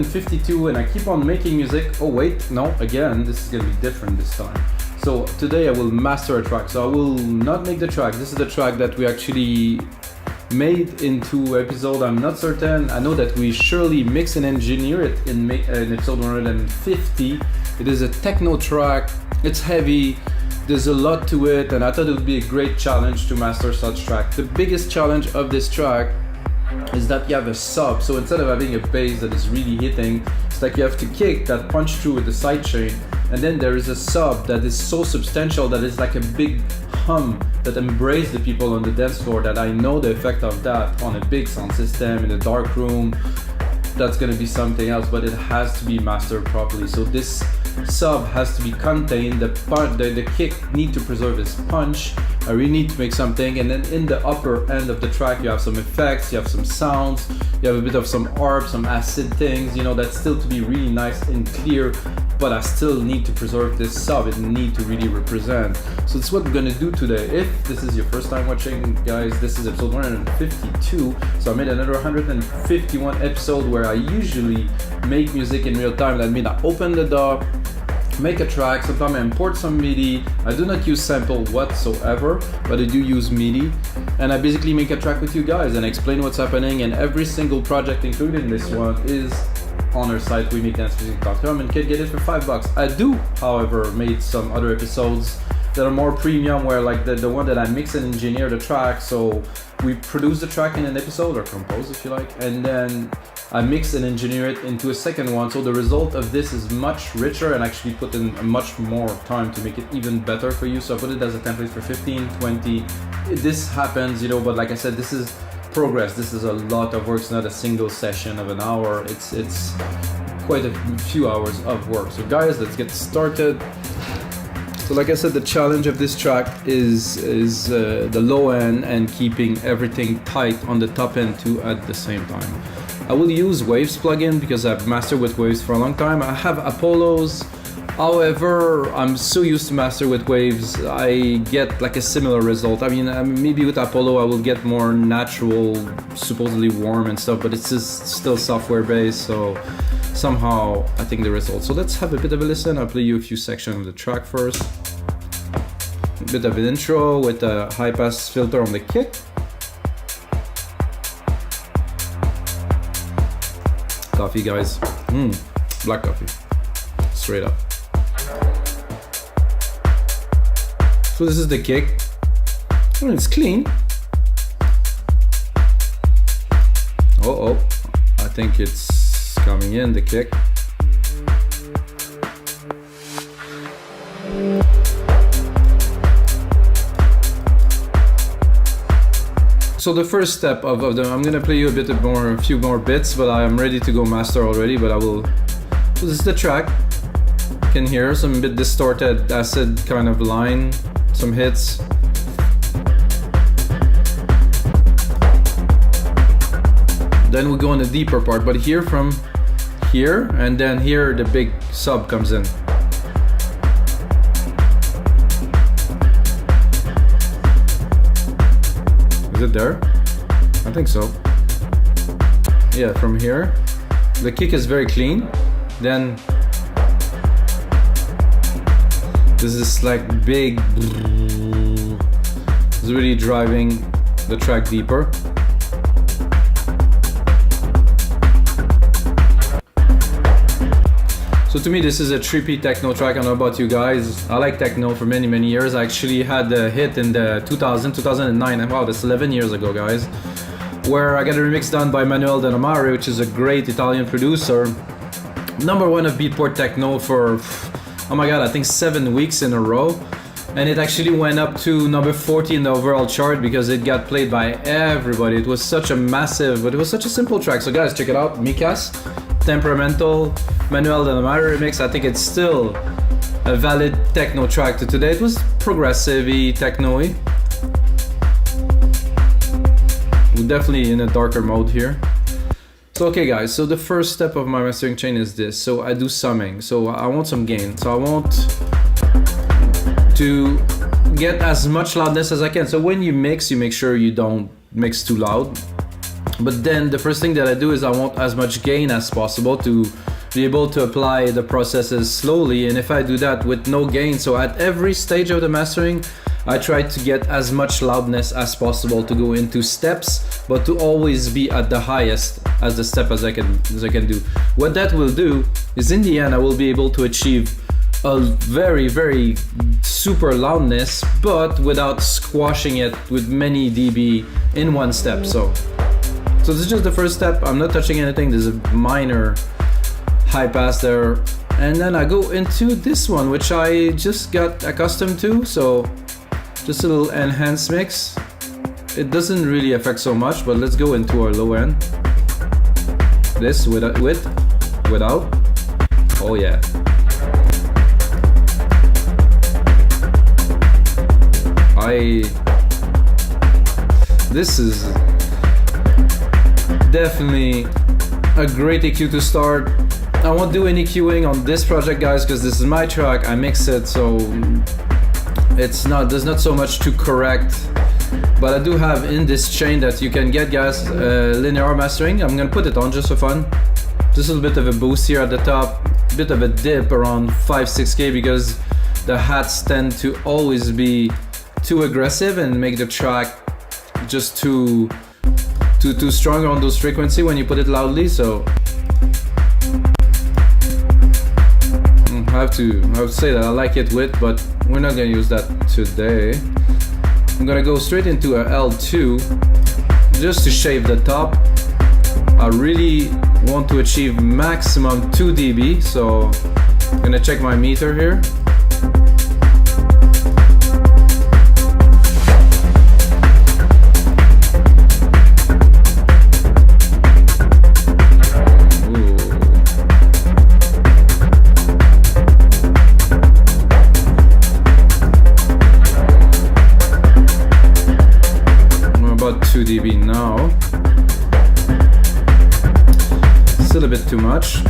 52 and I keep on making music. Oh wait, no, again, this is gonna be different this time. So today I will master a track. So I will not make the track. This is the track that we actually made into episode. I'm not certain. I know that we surely mix and engineer it in episode 150. It is a techno track. It's heavy. There's a lot to it, and I thought it would be a great challenge to master such track. The biggest challenge of this track is that you have a sub. So instead of having a bass that is really hitting, it's like you have to kick that punch through with the sidechain, and then there is a sub that is so substantial that it's like a big hum that embraces the people on the dance floor. That I know the effect of that on a big sound system in a dark room, that's gonna be something else, but it has to be mastered properly. So this sub has to be contained. The kick need to preserve its punch. I really need to make something, and then in the upper end of the track you have some effects, you have some sounds, you have a bit of some ARP, some acid things, you know, that's still to be really nice and clear, but I still need to preserve this sub. It need to really represent. So that's what we're gonna do today. If this is your first time watching, guys, this is episode 152. So I made another 151 episode where I usually make music in real time. That means I open the DAW, make a track. Sometimes I import some MIDI. I do not use sample whatsoever, but I do use MIDI, and I basically make a track with you guys and explain what's happening. And every single project, including this one, is on our site, wemixdancemusic.com, and can get it for $5. I do, however, made some other episodes that are more premium, where like the one that I mix and engineer the track. So we produce the track in an episode, or compose if you like, and then I mix and engineer it into a second one. So the result of this is much richer, and actually put in much more time to make it even better for you. So I put it as a template for 15, 20. This happens, you know, but like I said, this is progress. This is a lot of work. It's not a single session of an hour. It's quite a few hours of work. So guys, let's get started. So like I said, the challenge of this track is the low end and keeping everything tight on the top end too at the same time. I will use Waves plugin because I've mastered with Waves for a long time. I have Apollo's, however, I'm so used to master with Waves, I get like a similar result. I mean, maybe with Apollo I will get more natural, supposedly warm and stuff, but it's just still software based, so somehow I think the result. So let's have a bit of a listen. I'll play you a few sections of the track first. A bit of an intro with a high pass filter on the kick. Coffee, guys. Black coffee. Straight up. So this is the kick. Oh, it's clean. Oh, I think it's coming in, the kick. So the first step of them, I'm gonna play you a few more bits, but I'm ready to go master already, but I will. So this is the track. You can hear some bit distorted acid kind of line, some hits. Then we go on the deeper part, but here from here, and then here the big sub comes in. Is it there? I think so. Yeah, from here. The kick is very clean. Then this is like big. It's really driving the track deeper. So to me, this is a trippy techno track. I don't know about you guys. I like techno for many, many years. I actually had a hit in the 2009, and wow, that's 11 years ago, guys, where I got a remix done by Manuel Dannamare, which is a great Italian producer. #1 of Beatport Techno for, oh my god, I think 7 weeks in a row. And it actually went up to number 40 in the overall chart because it got played by everybody. It was such a massive, but it was such a simple track. So guys, check it out. Mikas, Temperamental, Manuel Dannamare remix. I think it's still a valid techno track to today. It was progressive-y, techno-y. We're definitely in a darker mode here. So okay guys, so the first step of my mastering chain is this. So I do summing, so I want some gain. So I want to get as much loudness as I can. So when you mix, you make sure you don't mix too loud. But then the first thing that I do is I want as much gain as possible to be able to apply the processes slowly. And if I do that with no gain, so at every stage of the mastering, I try to get as much loudness as possible to go into steps, but to always be at the highest as the step as I can do. What that will do is in the end I will be able to achieve a very, very super loudness, but without squashing it with many dB in one step. So this is just the first step. I'm not touching anything. There's a minor high pass there. And then I go into this one, which I just got accustomed to. So just a little enhanced mix. It doesn't really affect so much, but let's go into our low end. This without. Oh yeah. This is definitely a great EQ to start. I won't do any EQing on this project, guys, because this is my track. I mix it, so there's not so much to correct. But I do have in this chain that you can get, guys, linear mastering. I'm gonna put it on just for fun. Just a little bit of a boost here at the top, bit of a dip around 5-6K, because the hats tend to always be too aggressive and make the track just too strong on those frequency when you put it loudly. So I have to say that I like it with, but we're not gonna use that today. I'm gonna go straight into a L2 just to shave the top. I really want to achieve maximum 2 dB, so I'm gonna check my meter here. About 2 dB now. Still a bit too much.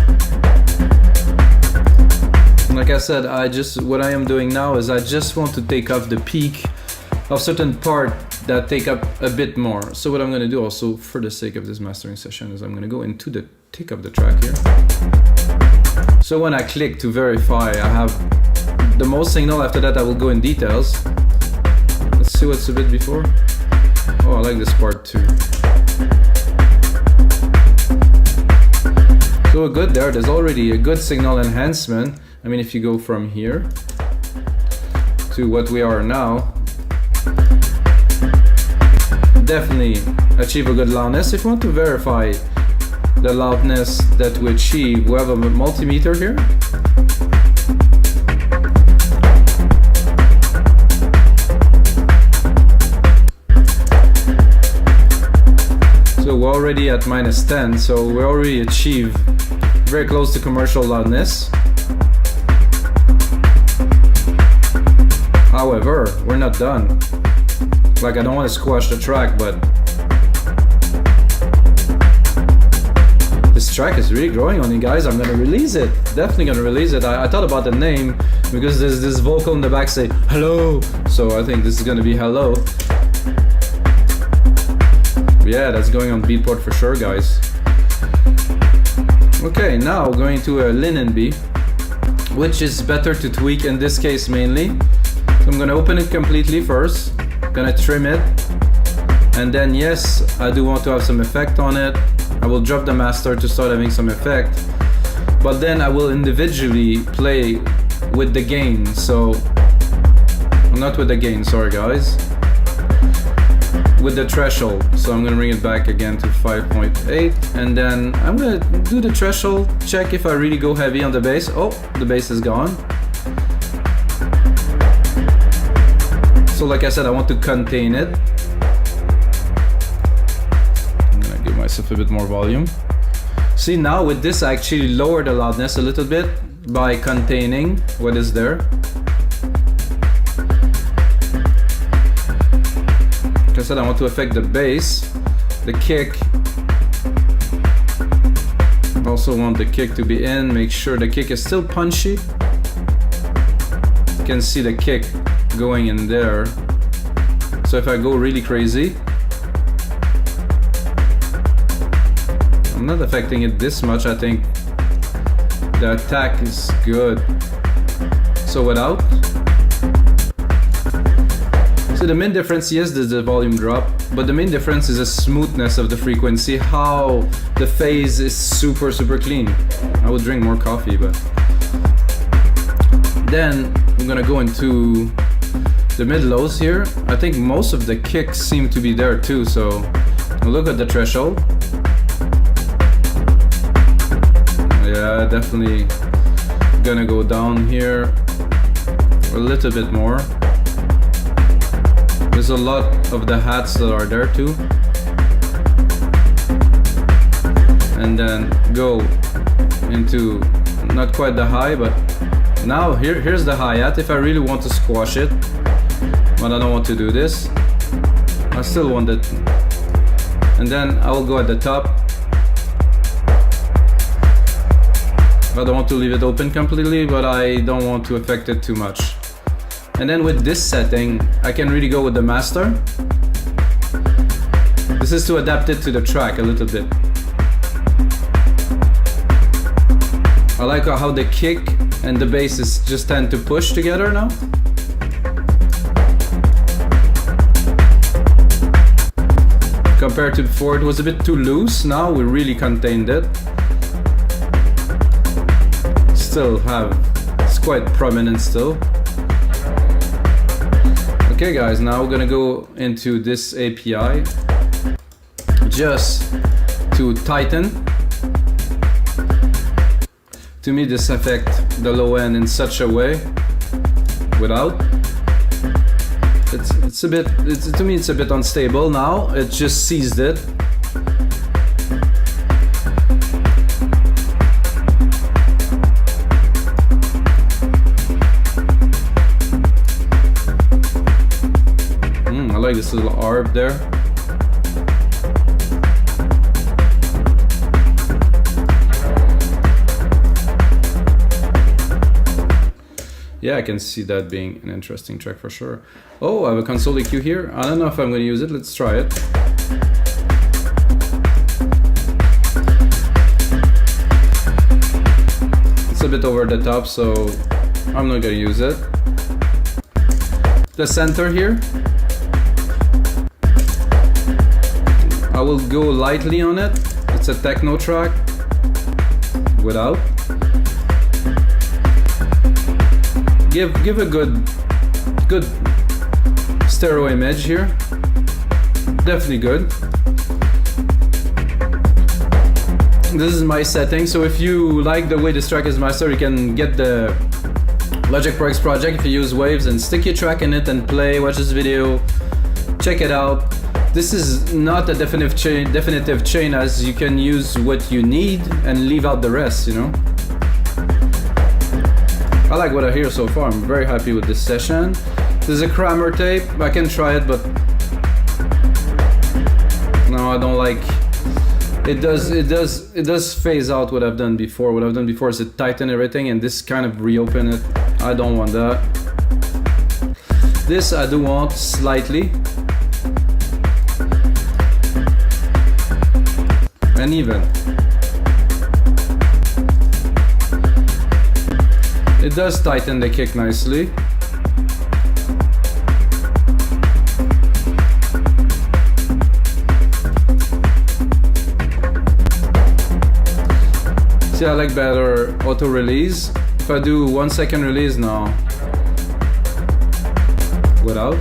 Like I said, what I am doing now is I just want to take off the peak of certain part that take up a bit more. So what I'm going to do also for the sake of this mastering session is I'm going to go into the tick of the track here. So when I click to verify, I have the most signal. After that I will go in details. Let's see what's a bit before. Oh, I like this part too. So good there. There's already a good signal enhancement. I mean, if you go from here to what we are now, definitely achieve a good loudness. If you want to verify the loudness that we achieve, we have a multimeter here. So we're already at -10, so we already achieved very close to commercial loudness. However, we're not done. Like, I don't want to squash the track, but this track is really growing on you guys. I'm gonna release it. Definitely gonna release it. I thought about the name because there's this vocal in the back say hello. So I think this is gonna be hello. Yeah, that's going on Beatport for sure, guys. Okay, now going to a LINMB, which is better to tweak in this case mainly. So I'm gonna open it completely first, gonna trim it, and then yes, I do want to have some effect on it. I will drop the master to start having some effect, but then I will individually play with the gain. So, not with the gain, sorry guys. With the threshold. So I'm gonna bring it back again to 5.8, and then I'm gonna do the threshold, check if I really go heavy on the bass. Oh, the bass is gone. So like I said, I want to contain it. I'm gonna give myself a bit more volume. See, now with this I actually lower the loudness a little bit by containing what is there. Like I said, I want to affect the bass, the kick. I also want the kick to be in, make sure the kick is still punchy. You can see the kick going in there. So if I go really crazy, not affecting it this much. I think the attack is good. So without. So the main difference, yes, there's the volume drop, but the main difference is the smoothness of the frequency, how the phase is super clean. I would drink more coffee, but then I'm gonna go into the mid-lows here. I think most of the kicks seem to be there too, so look at the threshold. Yeah, definitely gonna go down here a little bit more. There's a lot of the hats that are there too. And then go into not quite the high, but now here's the hi-hat if I really want to squash it, but I don't want to do this. I still want it. And then I will go at the top. I don't want to leave it open completely, but I don't want to affect it too much. And then with this setting, I can really go with the master. This is to adapt it to the track a little bit. I like how the kick and the bass is just tend to push together now. Compared to before, it was a bit too loose. Now we really contained it. Still it's quite prominent still. Okay guys, now we're gonna go into this API just to tighten. To me this affect the low end in such a way without. It's a bit, to me it's a bit unstable now. It just seized it. I like this little arb there. Yeah, I can see that being an interesting track for sure. Oh, I have a console EQ here. I don't know if I'm going to use it. Let's try it. It's a bit over the top, so I'm not going to use it. The center here, I will go lightly on it. It's a techno track without. Give a good stereo image here. Definitely good. This is my setting, so if you like the way this track is mastered, you can get the Logic Pro X project if you use Waves and stick your track in it and play, watch this video, check it out. This is not a definitive chain, as you can use what you need and leave out the rest, you know. I like what I hear so far. I'm very happy with this session. There's a Kramer tape. I can try it, but no, I don't like. It does phase out what I've done before. What I've done before is to tighten everything, and this kind of reopen it. I don't want that. This I do want slightly. And even. It does tighten the kick nicely. See, I like better auto release. If I do 1 second release now, without.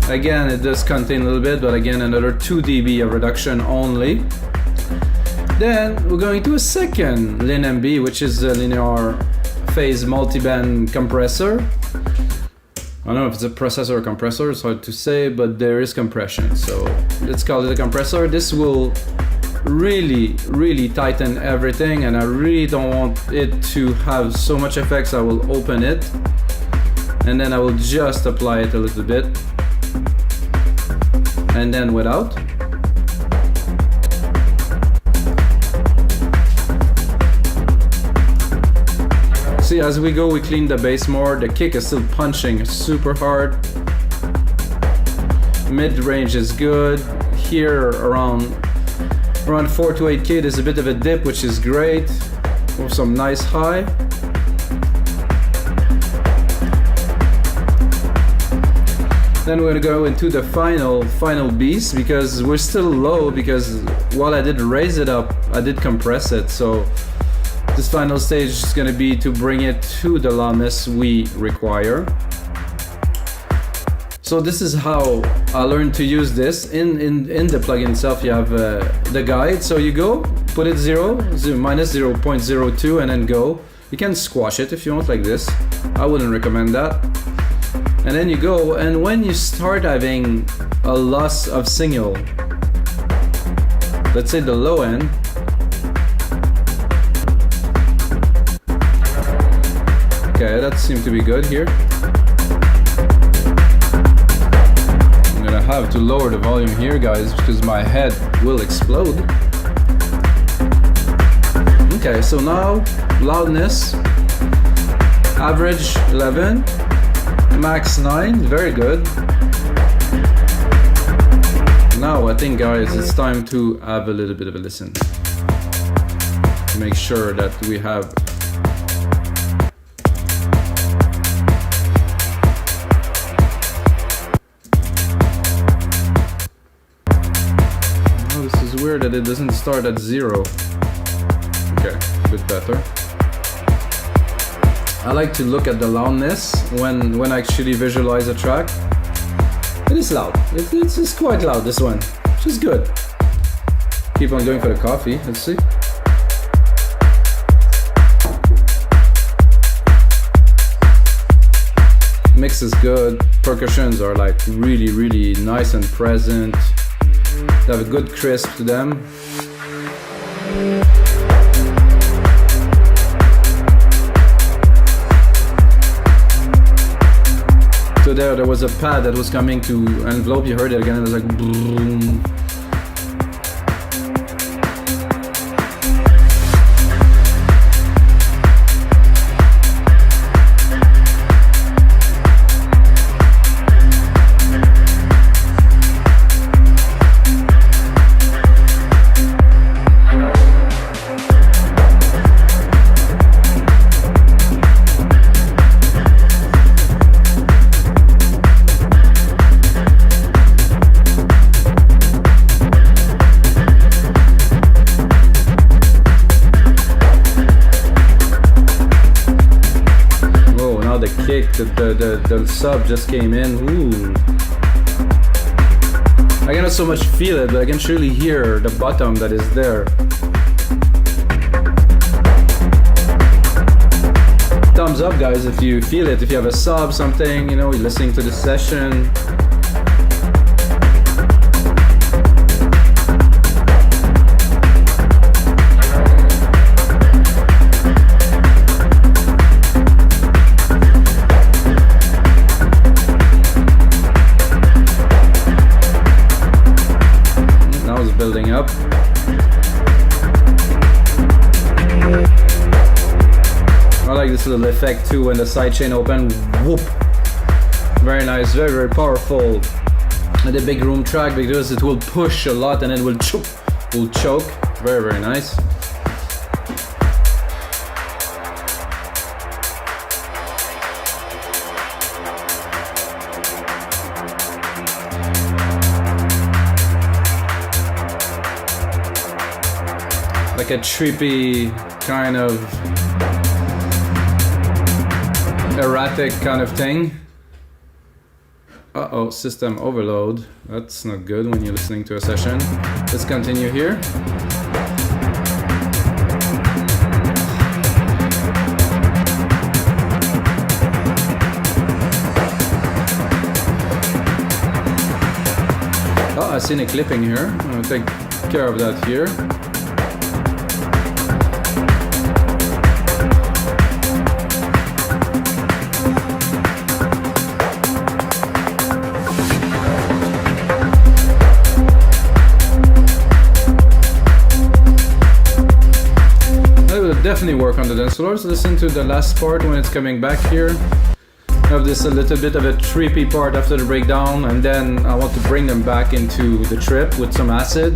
Again, it does contain a little bit, but again, another 2 dB of reduction only. Then we're going to a second LINMB, which is the linear phase multiband compressor. I don't know if it's a processor or compressor, it's hard to say, but there is compression. So let's call it a compressor. This will really tighten everything, and I really don't want it to have so much effects. I will open it, and then I will just apply it a little bit. And then without. See, as we go, we clean the bass more. The kick is still punching super hard. Mid-range is good. Here around Around 4 to 8K, there's a bit of a dip, which is great. With some nice high. Then we're gonna go into the final beast, because we're still low, because while I did raise it up, I did compress it. So this final stage is gonna be to bring it to the loudness we require. So this is how I learned to use this. In the plugin itself, you have the guide. So you go, put it minus 0.02, and then go. You can squash it if you want, like this. I wouldn't recommend that. And then you go, and when you start having a loss of signal, let's say the low end, okay, that seemed to be good here. I'm gonna have to lower the volume here, guys, because my head will explode. Okay, so now loudness, average 11. Max 9, very good. Now I think, guys, it's time to have a little bit of a listen. Make sure that we have this is weird that it doesn't start at 0. Okay, a bit better. I like to look at the loudness when I actually visualize a track. It is loud. It's quite loud, this one, which is good. Keep on going for the coffee. Let's see. Mix is good. Percussions are like really, really nice and present. They have a good crisp to them. So there was a pad that was coming to envelope. You heard it again. It was like boom. The sub just came in. Ooh. I cannot so much feel it, but I can surely hear the bottom that is there. Thumbs up, guys, if you feel it. If you have a sub, something, you know, you're listening to the session. Building up. I like this little effect too when the sidechain open. Whoop! Very nice, very, very powerful. And the big room track, because it will push a lot and then will choke. Very, very nice. Like a trippy kind of erratic kind of thing. Uh-oh, system overload. That's not good when you're listening to a session. Let's continue here. Oh, I seen a clipping here. I'm gonna take care of that here. Definitely work on the dance floor. So listen to the last part when it's coming back here. I have this a little bit of a trippy part after the breakdown, and then I want to bring them back into the trip with some acid.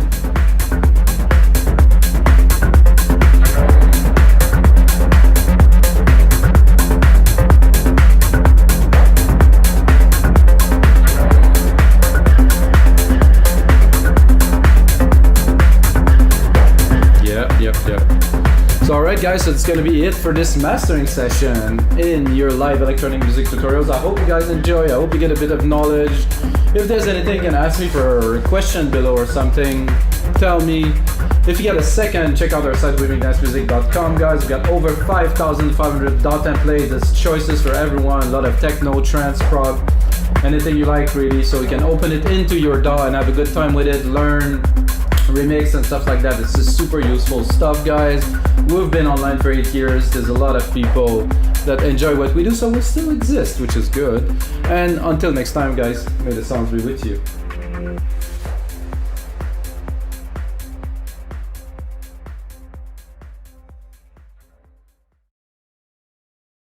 So alright guys, so it's gonna be it for this mastering session in your live electronic music tutorials. I hope you guys enjoy, I hope you get a bit of knowledge. If there's anything, you can ask me for a question below or something, tell me. If you get a second, check out our site winningdancemusic.com guys. We've got over 5,500 DAW templates, there's choices for everyone, a lot of techno, trance, prog, anything you like really, so you can open it into your DAW and have a good time with it, learn, remix and stuff like that. This is super useful stuff guys. We've been online for 8 years, there's a lot of people that enjoy what we do, so we still exist, which is good. And until next time guys, may the sounds be with you.